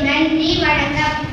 நன்றி, வணக்கம்.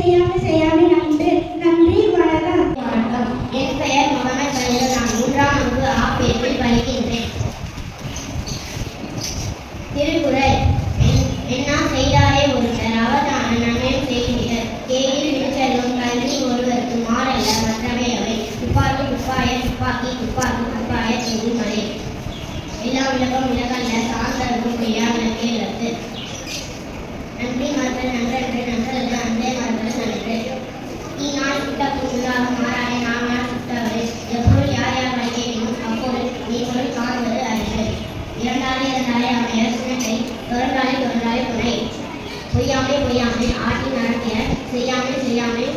செய்யாமை நன்று. நன்றி, வணக்கம். வணக்கம். என் பெயர் முகமது கலீல். நான் 3ஆம் வகுப்பு ஆ பிரிவில் படிக்கின்றேன். திருக்குறள். என்னா செய்தாரே ஒருத்தர் அவர் நன்மையும் செய்கிறார். கேடில் விழுச்செல்வம் கல்வி ஒருவருக்கு மாறல்ல மற்றவை அவை. துப்பாக்கி துப்பாய துப்பாக்கி துப்பாக்கி துப்பாய மலை. எல்லா விளக்கம் விளக்கல்ல சார்ந்தருக்கும் செய்யா விளக்கே இழத்து. நன்றி மறுத்தல் நன்றன்று நன்றல்ல அன்றே மறுத்தல் நன்று. தீனால் சுட்டப்பு உள்ளாக மாறானே நாமனால் சுட்டவரை. எப்பொருள் யார் யார் வழிகேட்டினும் அப்பொருள் நீ பொருள் காண்பது அறிவு. இரண்டாலே அமைய சுனத்தை தொடர்ந்தாலே துணை. பொய்யாமை பொய்யாமை ஆட்டி நடத்திய செய்யாமை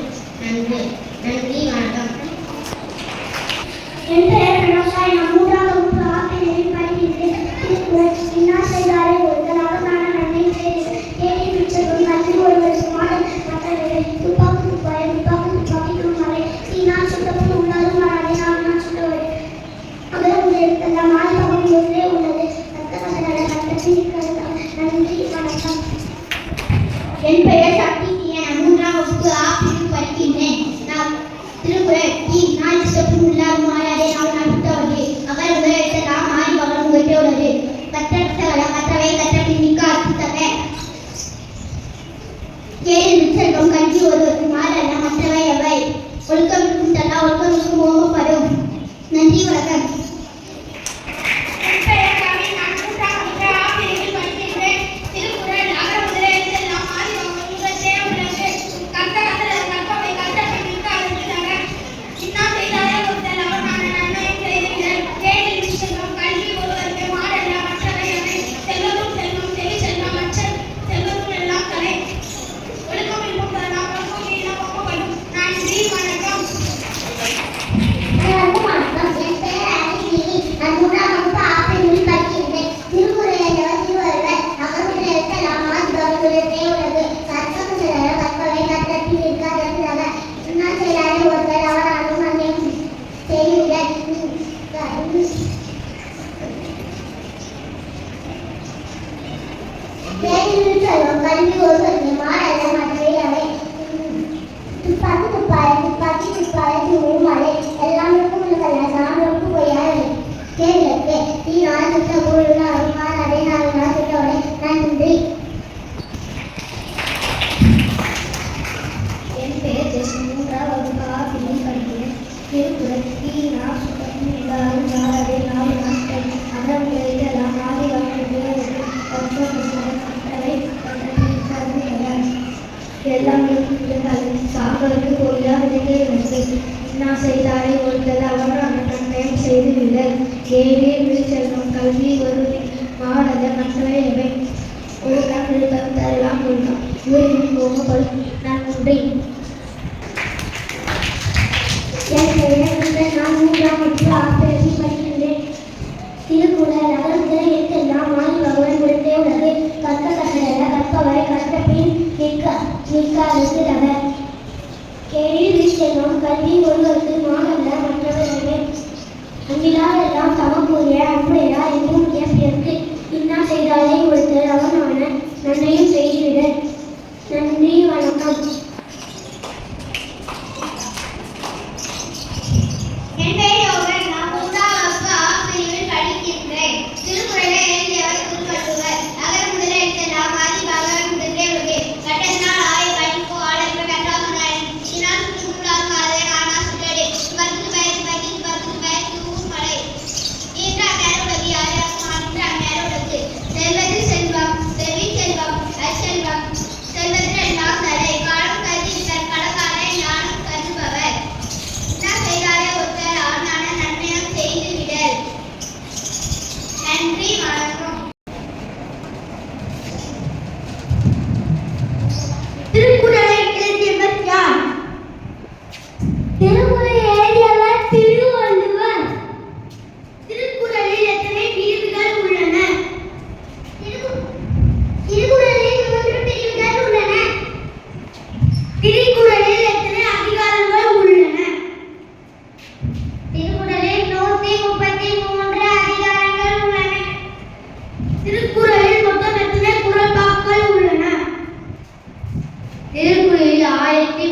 நன்று. நன்றி, வணக்கம். என் பெயர் விவசாயி. நான் 3ஆம் வகுப்பு ஆ பிரிவில் படிக்கின்றேன். திருக்குறள். என்னா செய்தாரே ஒருத்தர் அவர் நன்மையும் செய்கிறார். கேடில் விழுச்செல்வம் கல்வி ஒருவருக்கு மாறல்ல மற்றவை. துப்பாக்கி துப்பாய துப்பாக்கி துப்பாக்கி மலை. தீனால் சுட்டப்பு உள்ளாக மாறானே நாமனால் சுட்டவரை. அகர முதலெழுத்தெல்லாம் ஆதிபகவன் ஒன்றே உள்ளது. நன்றி, வணக்கம். என் பெயர் சக்தி. நான் 3ஆம் வகுப்பு ஆ பிரிவில் படிக்கின்றேன். நான் திருக்குறள். தீனால் சுட்டப்பு உள்ளாக மாறாதே நாமனால் சுட்டவரை. அகர முதலெழுத்தெல்லாம் ஆதிபகவன் ஒன்றே உள்ளது. கற்றவை கற்றபின் மிக்க அர்த்தத்தக. கேடில் விழுச்செல்வம் கல்வி ஒருவருக்கு மாறல்ல மற்றவை அவை. ஒழுக்கம் இருக்கும் தல்லா ஒழுக்கம் ஓமப்படும். நன்றி, வணக்கம். என் பெயர் கவி. நான் 3ஆம் வகுப்பு ஆ பிரிவில் படிக்கின்றேன். திருக்குறள். அகர முதலெழுத்தெல்லாம் ஆதிபகவன் ஒன்றே உள்ளது. கற்றவை கற்றபின் மிக்க அர்த்தத்தக. இன்னா செய்தாரே ஒருத்தர் அவர் நன்மையும் செய்கிறார். கேடில் விழுச்செல்வம் கல்வி ஒருவருக்கு மாறல்ல மற்றவை அவை. செல்வமும் செல்வம் செல்வம் மற்ற செல்வமும் எல்லாம் தலை. ஒழுக்கம் இருக்கும் தல்லா ஒழுக்கம் ஓமப்படும். நன்றி, வணக்கம். அனைவருக்கும் வணக்கம். என் பெயர் அரிசி. நான் 3ஆம் வகுப்பு ஆ பிரிவில் படிக்கின்றேன். திருக்குறள் என்றவர் திருவள்ளுவர். அகர முதலெழுத்தெல்லாம் ஆதிபகவன் ஒன்றே உள்ளது. கற்பவை கற்றபின் மிக்க அர்த்தத்தக. இன்னா செய்தாரே ஒருத்தர் அவர் நன்மையும் செய்கிறார். கேடில் விழுச்செல்வம் கல்வி ஒருவருக்கு மாறல்ல மற்றவை அவை. துப்பாக்கி துப்பாய துப்பாக்கி துப்பாய மலை. எல்லாம் இருக்கும் உள்ளதல்ல சான்றோர்க்கு பொய்யாது. கேள்விக்கு தீனால் சுட்டப்பு உள்ளாக மாறாதே நாமனால் சுட்டவரை. நன்றி. என் பெயர் ஜெஸ்மி. 3ஆம் வகுப்பு ஆ பிரிவில் படிக்கிறேன். திருக்குறள். தீனால் சுட்டப்பு உள்ளாக மாறாதே நாமனால் சுட்டவரை. அகர முதலெழுத்தெல்லாம் ஆதிபகவன் ஒன்றே உள்ளது. கற்றவை கற்றபின் மிக்க அர்த்தத்தக. எல்லாம் சாம்பருக்கு பொய்யா விளக்கே இழத்து. இன்னா செய்தாரே ஒருத்தர் அவர் நன்மையும் செய்கிறார். கேடில் விழுச்செல்வம் கல்வி ஒருவருக்கு மாறல்ல மற்றவை அவை. ஒழுக்கம் இருக்கும் தல்லா ஒழுக்கம் ஓமப்படும். நன்றி. என் பெயர் நான் 3ஆம் வகுப்பு ஆ பிரிவில் படிக்கின்றேன். திருக்குறள். அகர முதலெழுத்தெல்லாம் ஆதிபகவன் ஒன்றே உள்ளது. கற்பவை கற்றபின் மிக்க அர்த்தத்தக. கேடில் விழுச்செல்வம் கல்வி ஒருவருக்கு மாறல்ல மற்றவை அவை. அன்பிலார் எல்லாம் சமக்கூறிய அன்புடையார் என்றும் இயற்பிற்கு. இன்னா செய்தாரே ஒருத்தர் அவர் நன்மையும் செய்கிறார். நன்றி, வணக்கம். என் பெயர் யோகன். நான் 3ஆம் வகுப்பு ஆ பிரிவில் படிக்கின்றேன். திருக்குறளை எழுதியவர் திருவள்ளுவர். அகர முதலெழுத்தெல்லாம் ஆதிபகவன் ஒன்றே உள்ளது. கற்றதனால் ஆய கல்விக்கோ ஆளறிவு கற்றார். தீனால் சுட்டப்பு உள்ளாக மாறாதே நாமனால் சுட்டவரை. துப்பாக்கி மலை. ஈன்ற அந்நேரம் யார் யாருக்கும் ஆகின்ற அந்நேரம் செல்வது செல்வம் செல்வம் அச்செல்வம். செல்வத்தில் எல்லாம் தலை. காலம் கருதி கடற்காரை ஞானம் கருதுபவர். இன்னா செய்தாரே ஒருத்தர் அவர் நன்மையும் செய்து விடல். நன்றி, வணக்கம். திருக்குறளை எழுதியவர் யார்? திருக்குறளை எழுதியவர் திருவள்ளுவர். திருக்குறளில் எத்தனை பிரிவுகள் உள்ளன? திருக்குறளில் 3 பிரிவுகள் உள்ளன. திருக்குறளில் எத்தனை அதிகாரங்கள் உள்ளன? திருக்குறளில் 133 அதிகாரங்கள் உள்ளன. திருக்குறளில் மொத்தம் எத்தனை குறள்பாக்கள் உள்ளன? திருக்குறளில் 1000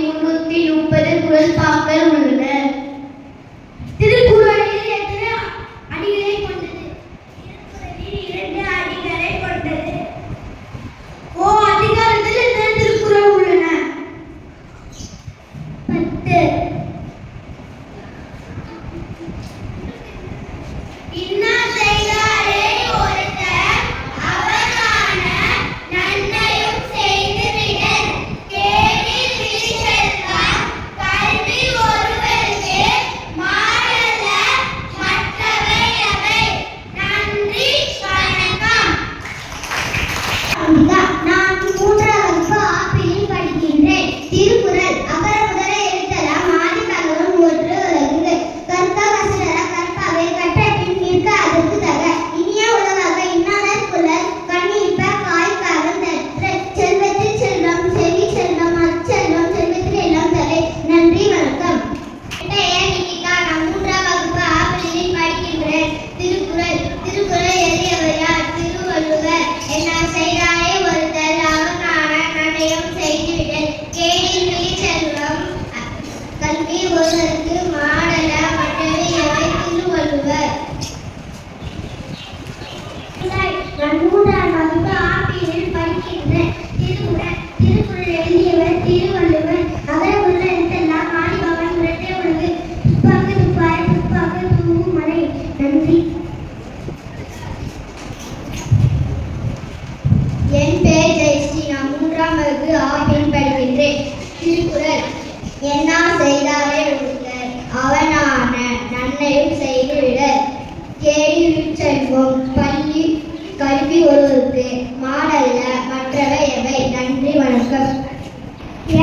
விட்டு. இன்னா செய்தாரே ஒருத்தர் அவனான நன்மையும் செய்துவிடல். கேடில் விழிச்செல்வம் கல்வி ஒருவருக்கு மாறல்ல மற்றவை அவை. நன்றி வணக்கம். நான் 3ஆம் வகுப்பு ஆப்பிளில் படிக்கின்றேன். திருக்குறள் அகர முதல எழுத்தெல்லாம் ஆதி பகவன் ஒன்று உலகு. கற்க கசடர கற்பாவை கற்ற பின் நிற்க அதற்கு தக. இனிய உலகாக இன்னாதற் புலர் கண்ணிப்ப காய்காலம் தற்று. செல்வத்தில் செல்வம் செவி செல்வம் அச்செல்வம் செல்வத்தில் எல்லாம் தலை. நன்றி வணக்கம். பெயர் நிகிகா. நான் 3ஆம் வகுப்பு ஆப்பிளில் படிக்கின்றேன். திருக்குறள் எழுதியவர் யார்? திருவள்ளுவர். என்னால் செய்தாரே ஒருத்தர் அவனான நன்மையும் செய்துவிடல். கேடில் விழிச்செல்வம் கல்வி ஒருவருக்கு மாடல மற்றவை எவை. திருவள்ளுவர். நான் 3ஆம் வகுப்பு ஆப்பிளில் படிக்கின்றேன். திருக்குறள் எழுதியவர் திருவள்ளுவர். அகர முதல எழுத்தெல்லாம் ஆதி பகவன் உரத்தே உலகு. துப்பாக்கு துப்பாய துப்பாக்கு தூவும் மலை. நன்றி. என் பெயர் ஜெயஸ்ரீ. நான் 3ஆம் வகுப்பு ஆப்பிள் படிக்கின்றேன். திருக்குறள் என்னா செய்தாரே ஒருத்தர் அவனான நன்மையும் செய்துவிடல். கேடில் செல்வம் கல்வி ஒருவருக்கு மாடல்ல மற்றவை எவை. நன்றி வணக்கம்.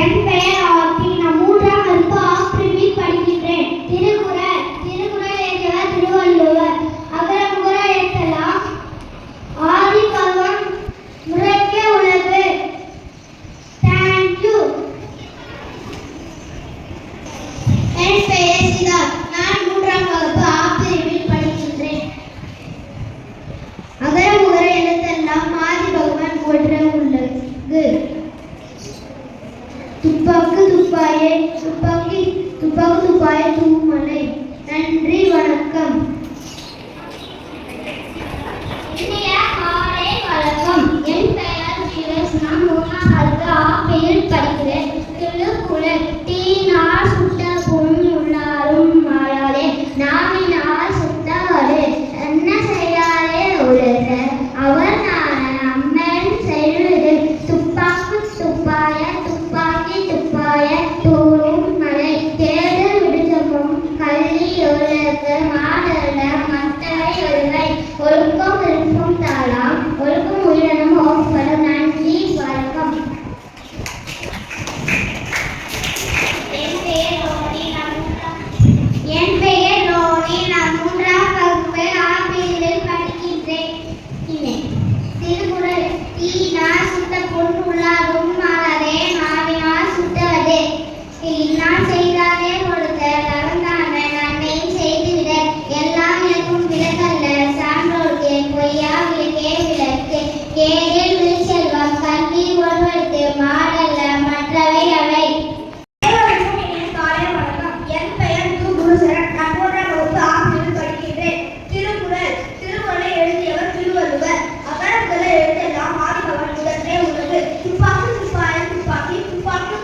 என் பெயர் ஆர்த்தி. நான் 3ஆம் வகுப்பு ஆப்பிளில் படிக்கின்றேன். திருக்குறள் எழுதியவர் திருவள்ளுவர். அகர முதல எழுத்தெல்லாம் ஆதி பகவன் உரைக்க உலகு. தேங்க்யூ. என் பெயர் சிதா. நான் 3ஆம் வகுப்பு ஆப்பிரிவில் படிக்கின்றேன். அகர முதல எழுத்தெல்லாம் ஆதி பகவன் ஒன்று உலகு. துப்பாக்கு துப்பாய தூமலை. நன்றி வணக்கம். இனிய காலை வணக்கம். என் பெயர் சுரேஷ். நான் 3ஆம் வகுப்பு ஆப்பிளில் படிக்கிறேன். திருக்குறள் தீயினால் சுட்ட புண் உள்ளாரும் மாறாதே நாவினால் சுட்டவரே. என்ன செய்யாதே ஒருத்தர் அவனான அம்மன் செய்வதில். துப்பாக்கு துப்பாய தூரும் மலை. தேடல் விடுதலும் கல்வி ஒருவருக்கு மாடல்ல மற்றவை எவை. ஒழுக்கம் விருப்பம் தாளாம் ஒழுக்கம் உயிரினம் ஓப்படும். நன்றி வணக்கம். என் பெயர் ரோனி. நான் 3ஆம் வகுப்பு ஆப்பிளில் படிக்கின்றேன். திருக்குறள் தீயினால் சுட்ட புண் உள்ளாரும் மாறாதே நாவினால் சுட்டவதே. இந்நாள் செய்தாரே ஒருத்தர் அவனான நன்மையும் செய்துவிடல். எல்லாம் எனக்கும் விலகல்ல சான்றோர்க்கு பொய்யா விளக்கே விளக்கு. கேடில் விழிச்செல்வம் கல்வி ஒருவருக்கு மாடல்ல மற்றவை அவை. என் பெயர் குருசரன். நான் 3ஆம் வகுப்பு ஆப்பிளில் படிக்கின்றேன். திருக்குறளை எழுதியவர் திருவள்ளுவர். அகர முதல எழுத்தெல்லாம் ஆதி பகவன் உரத்தே உலகு. துப்பாக்கு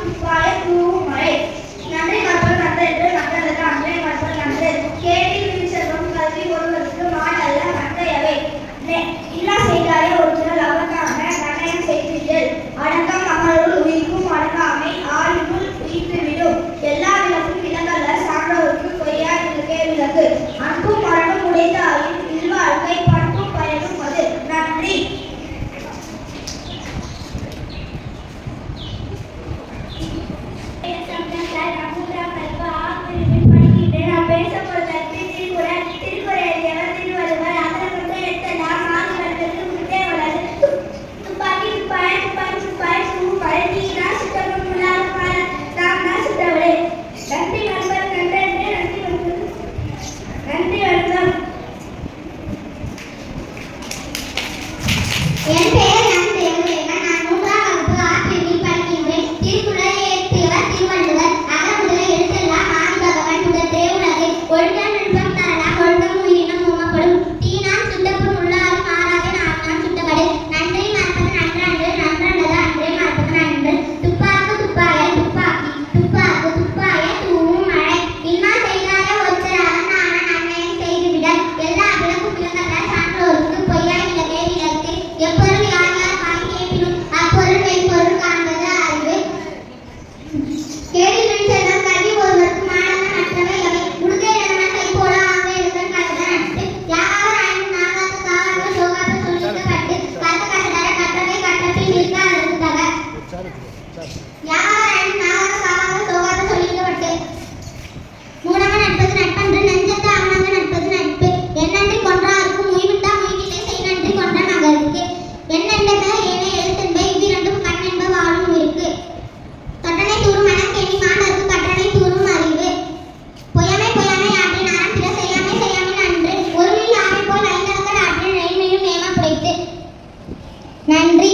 துப்பாய தூவும் மலை. நன்றி கற்பல் நன்று நன்றதற்கு அன்றை கற்பல் நன்று. கேடில் விழிச்செல்வம் கல்வி ஒருவருக்கு மாடல்ல மற்றையவை. இல்லா செய்தாரே ஒருத்தர் அவனான நன்மையும் செய்துவிடல். அடக்கம் அமருள் உயிர்க்கும் அடங்காமை ஆயுள் உயிர்த்துவிடும். எல்லா விளக்கும் விலகல்ல சான்றோருக்கு பொய்யா விளக்கே விளக்கு. அன்பும் மரணம் உடைத்தாயின் இல்வாழ்க்கை பண்பும் பயனும் அது. நன்றி. நான் பேச போகிறது திருக்குறள் எழுதியவர் திருவள்ளுவர். அகர முதல எழுத்தெல்லாம் ஆதி பகவன் உரத்தே உலகு. துப்பாக்கி துப்பாய தூவும் மலை. தீயினால் சுட்ட புண் உள்ளாரும் நாவினால் சுட்டவரே. நன்றி வணக்கம். என் பெயர் நான் 3ஆம் வகுப்பு ஆப்பிளில் படிக்கின்றேன். திருக்குறளை எழுதியவர் திருவள்ளுவர். அகர முதல எழுத்தெல்லாம் ஆதி பகவன் உரத்தே உலகு. ஒழுக்க கேடில் விழுச்செல்வம் கல்வி ஒருவருக்கு மாணவன் மற்றவை அவை உடுக்கை இழந்தன கைப்போல ஆங்க எழுதன் கலந்த நட்பு யாகாவர் ஆயினும் நாகாத்த காவாற்ற சோகாற்ற சொல்லிக்கப்பட்டு கற்க கற்றதர கற்றவை கற்றபின் நிற்க அதற்கு தக யாகாவர் ஆயினும் நாகாத்த காவாற்ற சோகாற்ற சொல்லிக்கப்பட்டு மூடவன் நட்பது நட்பன்று நெஞ்சத்து அவனங்க நட்பது நட்பு என்னன்றி கொன்றாருக்கும் உய்விட்டா உய்வில்லை செய் நன்றி கொன்ற மகருக்கு என்னென்ப ஏனை எழுத்தென்ப இவ்விரண்டும் கண்ணென்ப வாழும் உயிருக்கு கட்டணை தூரும் மனக்கேணி மாணவருக்கு கட்டணை தூரும் அறிவு பொய்யாமை பொய்யாமை ஆற்றின் அறம் பிற செய்யாமை செய்யாமை நன்று ஒருவில் ஆமை போல் ஐந்தளங்கள் ஆற்றின் நெய்மையும் நேம புடைத்து நன்றி.